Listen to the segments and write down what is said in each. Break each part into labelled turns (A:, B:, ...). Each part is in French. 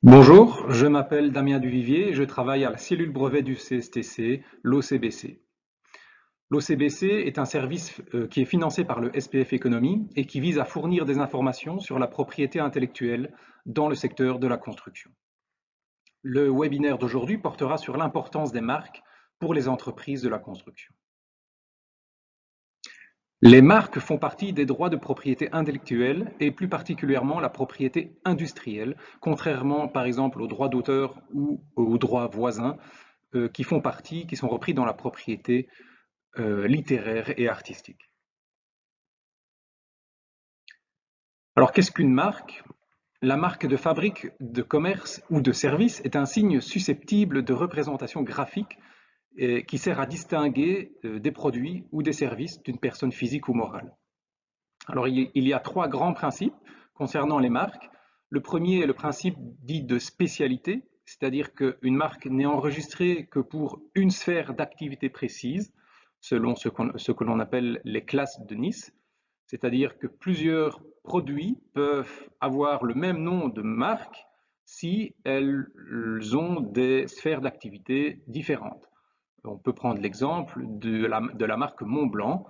A: Bonjour, je m'appelle Damien Duvivier et je travaille à la cellule brevet du CSTC, l'OCBC. L'OCBC est un service qui est financé par le SPF Économie et qui vise à fournir des informations sur la propriété intellectuelle dans le secteur de la construction. Le webinaire d'aujourd'hui portera sur l'importance des marques pour les entreprises de la construction. Les marques font partie des droits de propriété intellectuelle et plus particulièrement la propriété industrielle, contrairement par exemple aux droits d'auteur ou aux droits voisins qui sont repris dans la propriété littéraire et artistique. Alors qu'est-ce qu'une marque? La marque de fabrique, de commerce ou de service est un signe susceptible de représentation graphique qui sert à distinguer des produits ou des services d'une personne physique ou morale. Alors il y a trois grands principes concernant les marques. Le premier est le principe dit de spécialité, c'est-à-dire qu'une marque n'est enregistrée que pour une sphère d'activité précise, selon ce que l'on appelle les classes de Nice, c'est-à-dire que plusieurs produits peuvent avoir le même nom de marque si elles ont des sphères d'activité différentes. On peut prendre l'exemple de la marque Montblanc.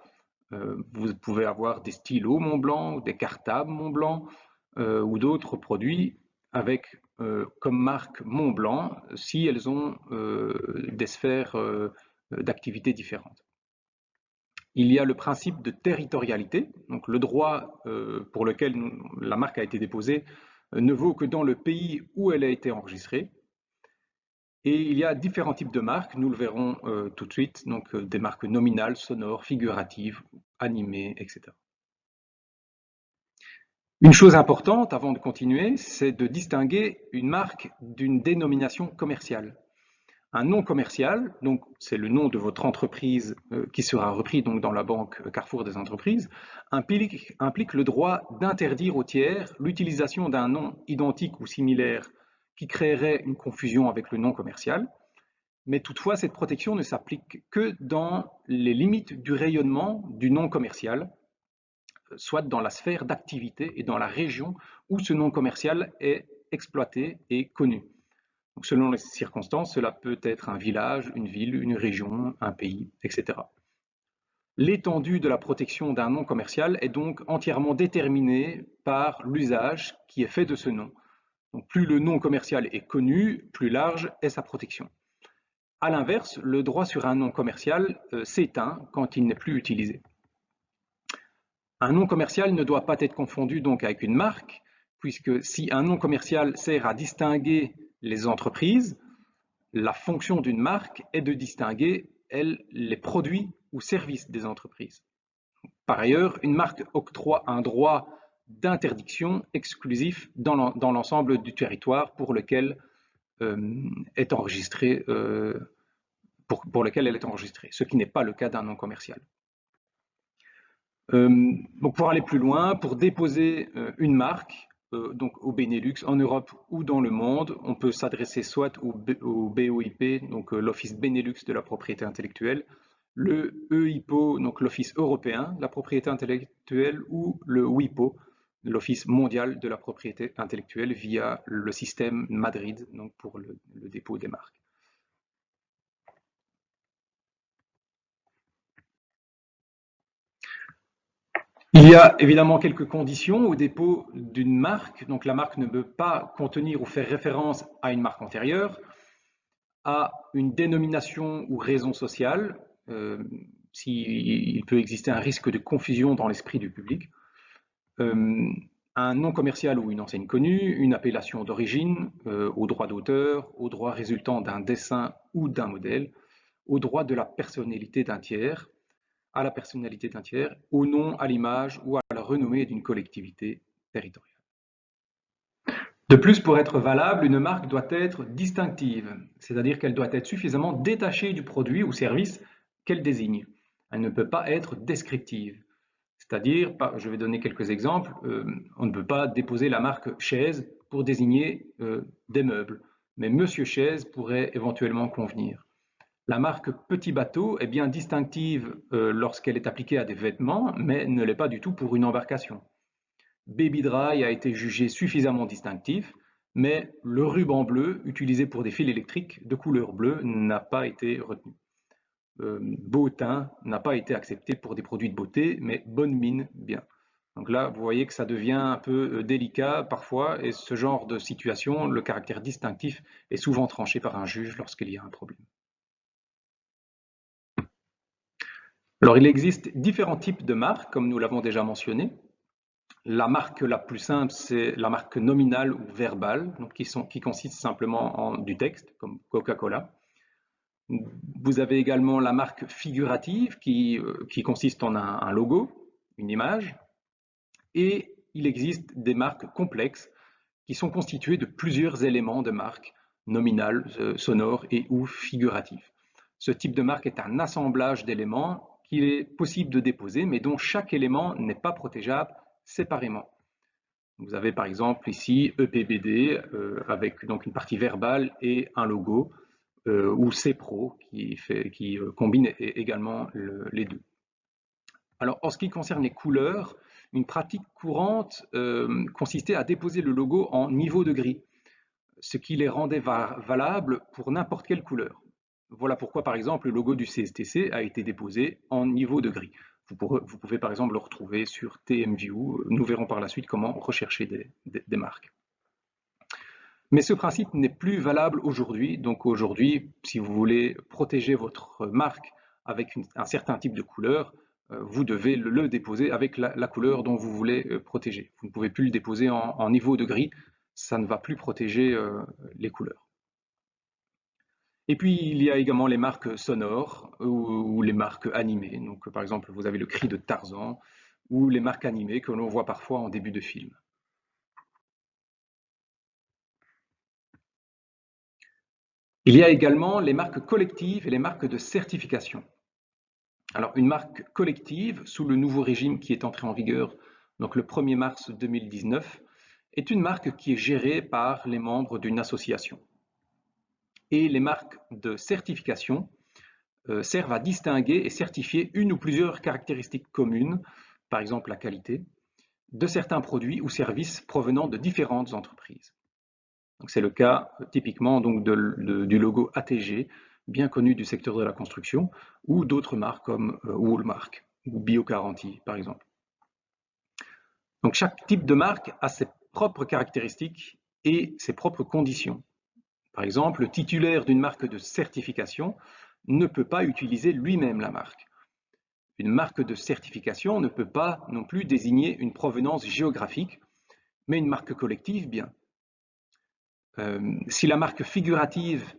A: Vous pouvez avoir des stylos Montblanc, des cartables Montblanc ou d'autres produits avec comme marque Montblanc si elles ont des sphères d'activité différentes. Il y a le principe de territorialité, donc le droit pour lequel la marque a été déposée ne vaut que dans le pays où elle a été enregistrée. Et il y a différents types de marques, nous le verrons tout de suite, donc des marques nominales, sonores, figuratives, animées, etc. Une chose importante avant de continuer, c'est de distinguer une marque d'une dénomination commerciale. Un nom commercial, donc c'est le nom de votre entreprise qui sera repris donc dans la banque Carrefour des entreprises, implique le droit d'interdire aux tiers l'utilisation d'un nom identique ou similaire qui créerait une confusion avec le nom commercial. Mais toutefois, cette protection ne s'applique que dans les limites du rayonnement du nom commercial, soit dans la sphère d'activité et dans la région où ce nom commercial est exploité et connu. Donc, selon les circonstances, cela peut être un village, une ville, une région, un pays, etc. L'étendue de la protection d'un nom commercial est donc entièrement déterminée par l'usage qui est fait de ce nom. Donc, plus le nom commercial est connu, plus large est sa protection. À l'inverse, le droit sur un nom commercial s'éteint quand il n'est plus utilisé. Un nom commercial ne doit pas être confondu donc avec une marque, puisque si un nom commercial sert à distinguer les entreprises, la fonction d'une marque est de distinguer, elle, les produits ou services des entreprises. Par ailleurs, une marque octroie un droit d'interdiction exclusif dans l'ensemble du territoire pour lequel est enregistrée pour lequel elle est enregistrée, ce qui n'est pas le cas d'un nom commercial. Donc pour aller plus loin, pour déposer une marque, donc au Benelux, en Europe ou dans le monde, on peut s'adresser soit au BOIP, donc l'Office Benelux de la propriété intellectuelle, le EIPO, donc l'Office européen de la propriété intellectuelle, ou le WIPO, l'Office mondial de la propriété intellectuelle, via le système Madrid, donc pour le dépôt des marques. Il y a évidemment quelques conditions au dépôt d'une marque. Donc la marque ne peut pas contenir ou faire référence à une marque antérieure, à une dénomination ou raison sociale, s'il peut exister un risque de confusion dans l'esprit du public, un nom commercial ou une enseigne connue, une appellation d'origine, au droit d'auteur, au droit résultant d'un dessin ou d'un modèle, au droit de la personnalité d'un tiers, à la personnalité d'un tiers, au nom, à l'image ou à la renommée d'une collectivité territoriale. De plus, pour être valable, une marque doit être distinctive, c'est-à-dire qu'elle doit être suffisamment détachée du produit ou service qu'elle désigne. Elle ne peut pas être descriptive. C'est-à-dire, je vais donner quelques exemples, on ne peut pas déposer la marque chaise pour désigner des meubles, mais Monsieur Chaise pourrait éventuellement convenir. La marque Petit Bateau est bien distinctive lorsqu'elle est appliquée à des vêtements, mais ne l'est pas du tout pour une embarcation. Baby Dry a été jugé suffisamment distinctif, mais le ruban bleu utilisé pour des fils électriques de couleur bleue n'a pas été retenu. Beau teint n'a pas été accepté pour des produits de beauté, mais bonne mine, bien. Donc là, vous voyez que ça devient un peu délicat parfois, et ce genre de situation, le caractère distinctif est souvent tranché par un juge lorsqu'il y a un problème. Alors, il existe différents types de marques, comme nous l'avons déjà mentionné. La marque la plus simple, c'est la marque nominale ou verbale, donc qui consiste simplement en du texte, comme Coca-Cola. Vous avez également la marque figurative qui consiste en un logo, une image, et il existe des marques complexes qui sont constituées de plusieurs éléments de marque, nominales, sonores et ou figuratives. Ce type de marque est un assemblage d'éléments qu'il est possible de déposer, mais dont chaque élément n'est pas protégeable séparément. Vous avez par exemple ici EPBD avec donc une partie verbale et un logo, ou CPRO qui combine également les deux. Alors en ce qui concerne les couleurs, une pratique courante consistait à déposer le logo en niveau de gris, ce qui les rendait valables pour n'importe quelle couleur. Voilà pourquoi par exemple le logo du CSTC a été déposé en niveau de gris. Vous pouvez par exemple le retrouver sur TMView. Nous verrons par la suite comment rechercher des marques. Mais ce principe n'est plus valable aujourd'hui. Donc aujourd'hui, si vous voulez protéger votre marque avec un certain type de couleur, vous devez le déposer avec la couleur dont vous voulez protéger. Vous ne pouvez plus le déposer en niveau de gris, ça ne va plus protéger les couleurs. Et puis il y a également les marques sonores ou les marques animées. Donc par exemple, vous avez le cri de Tarzan ou les marques animées que l'on voit parfois en début de film. Il y a également les marques collectives et les marques de certification. Alors, une marque collective, sous le nouveau régime qui est entré en vigueur donc le 1er mars 2019, est une marque qui est gérée par les membres d'une association. Et les marques de certification servent à distinguer et certifier une ou plusieurs caractéristiques communes, par exemple la qualité, de certains produits ou services provenant de différentes entreprises. C'est le cas typiquement donc du logo ATG, bien connu du secteur de la construction, ou d'autres marques comme Walmart ou BioGarantie par exemple. Donc chaque type de marque a ses propres caractéristiques et ses propres conditions. Par exemple, le titulaire d'une marque de certification ne peut pas utiliser lui-même la marque. Une marque de certification ne peut pas non plus désigner une provenance géographique, mais une marque collective, bien. Si la marque figurative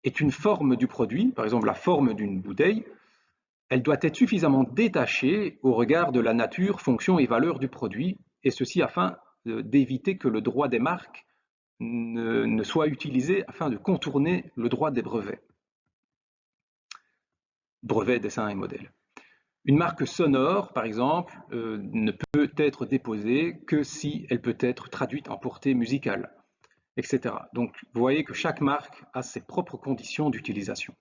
A: est une forme du produit, par exemple la forme d'une bouteille, elle doit être suffisamment détachée au regard de la nature, fonction et valeur du produit, et ceci afin d'éviter que le droit des marques ne soit utilisé afin de contourner le droit des brevets. Brevets, dessins et modèles. Une marque sonore, par exemple, ne peut être déposée que si elle peut être traduite en portée musicale, etc. Donc, vous voyez que chaque marque a ses propres conditions d'utilisation.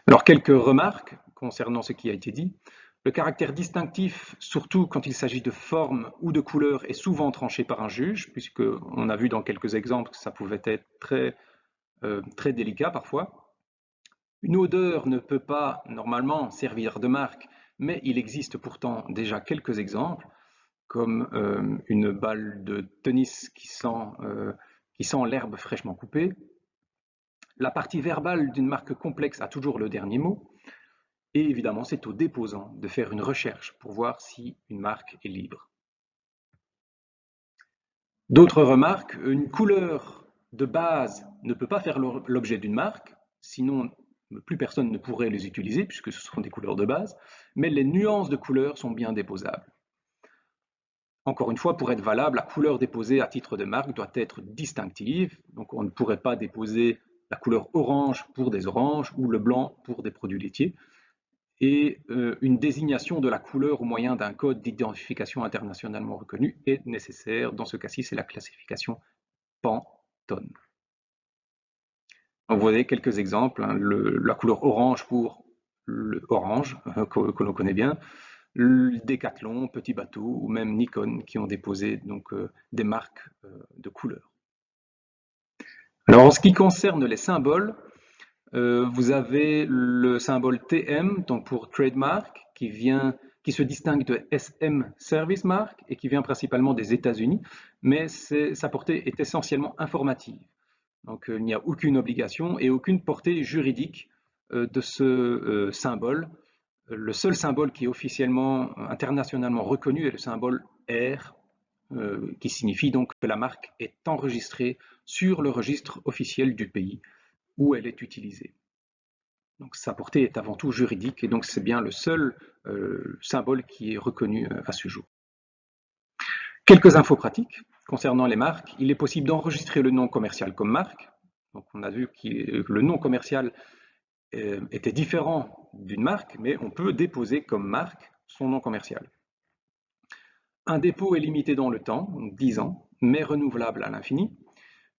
A: Alors, quelques remarques concernant ce qui a été dit. Le caractère distinctif, surtout quand il s'agit de forme ou de couleur, est souvent tranché par un juge, puisqu'on a vu dans quelques exemples que ça pouvait être très délicat parfois. Une odeur ne peut pas normalement servir de marque, mais il existe pourtant déjà quelques exemples, comme une balle de tennis qui sent l'herbe fraîchement coupée. La partie verbale d'une marque complexe a toujours le dernier mot. Et évidemment, c'est au déposant de faire une recherche pour voir si une marque est libre. D'autres remarques, une couleur de base ne peut pas faire l'objet d'une marque, sinon plus personne ne pourrait les utiliser puisque ce sont des couleurs de base, mais les nuances de couleurs sont bien déposables. Encore une fois, pour être valable, la couleur déposée à titre de marque doit être distinctive, donc on ne pourrait pas déposer la couleur orange pour des oranges ou le blanc pour des produits laitiers. Et une désignation de la couleur au moyen d'un code d'identification internationalement reconnu est nécessaire. Dans ce cas-ci, c'est la classification Pantone. Vous voyez quelques exemples, hein, la couleur orange pour le orange, que l'on connaît bien, Decathlon, Petit Bateau ou même Nikon qui ont déposé donc des marques de couleurs. Alors en ce qui concerne les symboles, vous avez le symbole TM, donc pour trademark, qui se distingue de SM Service Mark et qui vient principalement des États-Unis, mais sa portée est essentiellement informative. Donc il n'y a aucune obligation et aucune portée juridique de ce symbole. Le seul symbole qui est officiellement, internationalement reconnu est le symbole R, qui signifie donc que la marque est enregistrée sur le registre officiel du pays où elle est utilisée. Donc sa portée est avant tout juridique et donc c'est bien le seul symbole qui est reconnu à ce jour. Quelques infos pratiques concernant les marques. Il est possible d'enregistrer le nom commercial comme marque. Donc on a vu que le nom commercial était différent d'une marque, mais on peut déposer comme marque son nom commercial. Un dépôt est limité dans le temps, donc 10 ans, mais renouvelable à l'infini.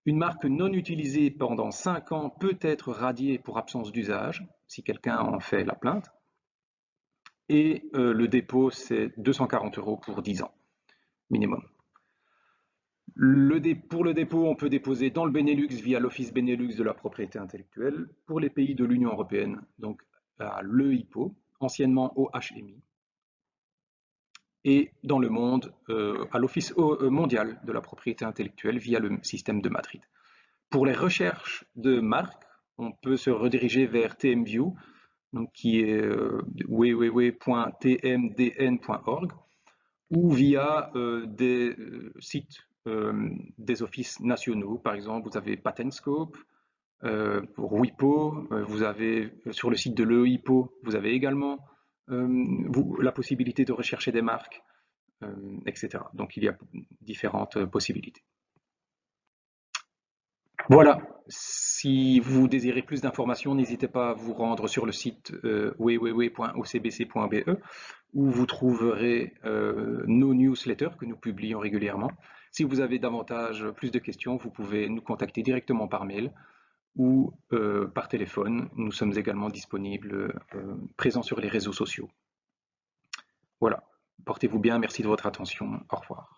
A: Une marque non utilisée pendant 5 ans peut être radiée pour absence d'usage, si quelqu'un en fait la plainte. Et le dépôt, c'est 240 € pour 10 ans, minimum. Pour le dépôt, on peut déposer dans le Benelux via l'Office Benelux de la propriété intellectuelle, pour les pays de l'Union européenne, donc à l'EIPO, anciennement OHMI, et dans le monde à l'Office mondial de la propriété intellectuelle via le système de Madrid. Pour les recherches de marques, on peut se rediriger vers TMView, donc qui est www.tmdn.org, ou via des sites des offices nationaux. Par exemple, vous avez PatentScope, pour WIPO, vous avez sur le site de l'EIPO, vous avez également la possibilité de rechercher des marques, etc. Donc il y a différentes possibilités. Voilà, si vous désirez plus d'informations, n'hésitez pas à vous rendre sur le site www.ocbc.be où vous trouverez nos newsletters que nous publions régulièrement. Si vous avez plus de questions, vous pouvez nous contacter directement par mail ou par téléphone. Nous sommes également disponibles, présents sur les réseaux sociaux. Voilà, portez-vous bien, merci de votre attention, au revoir.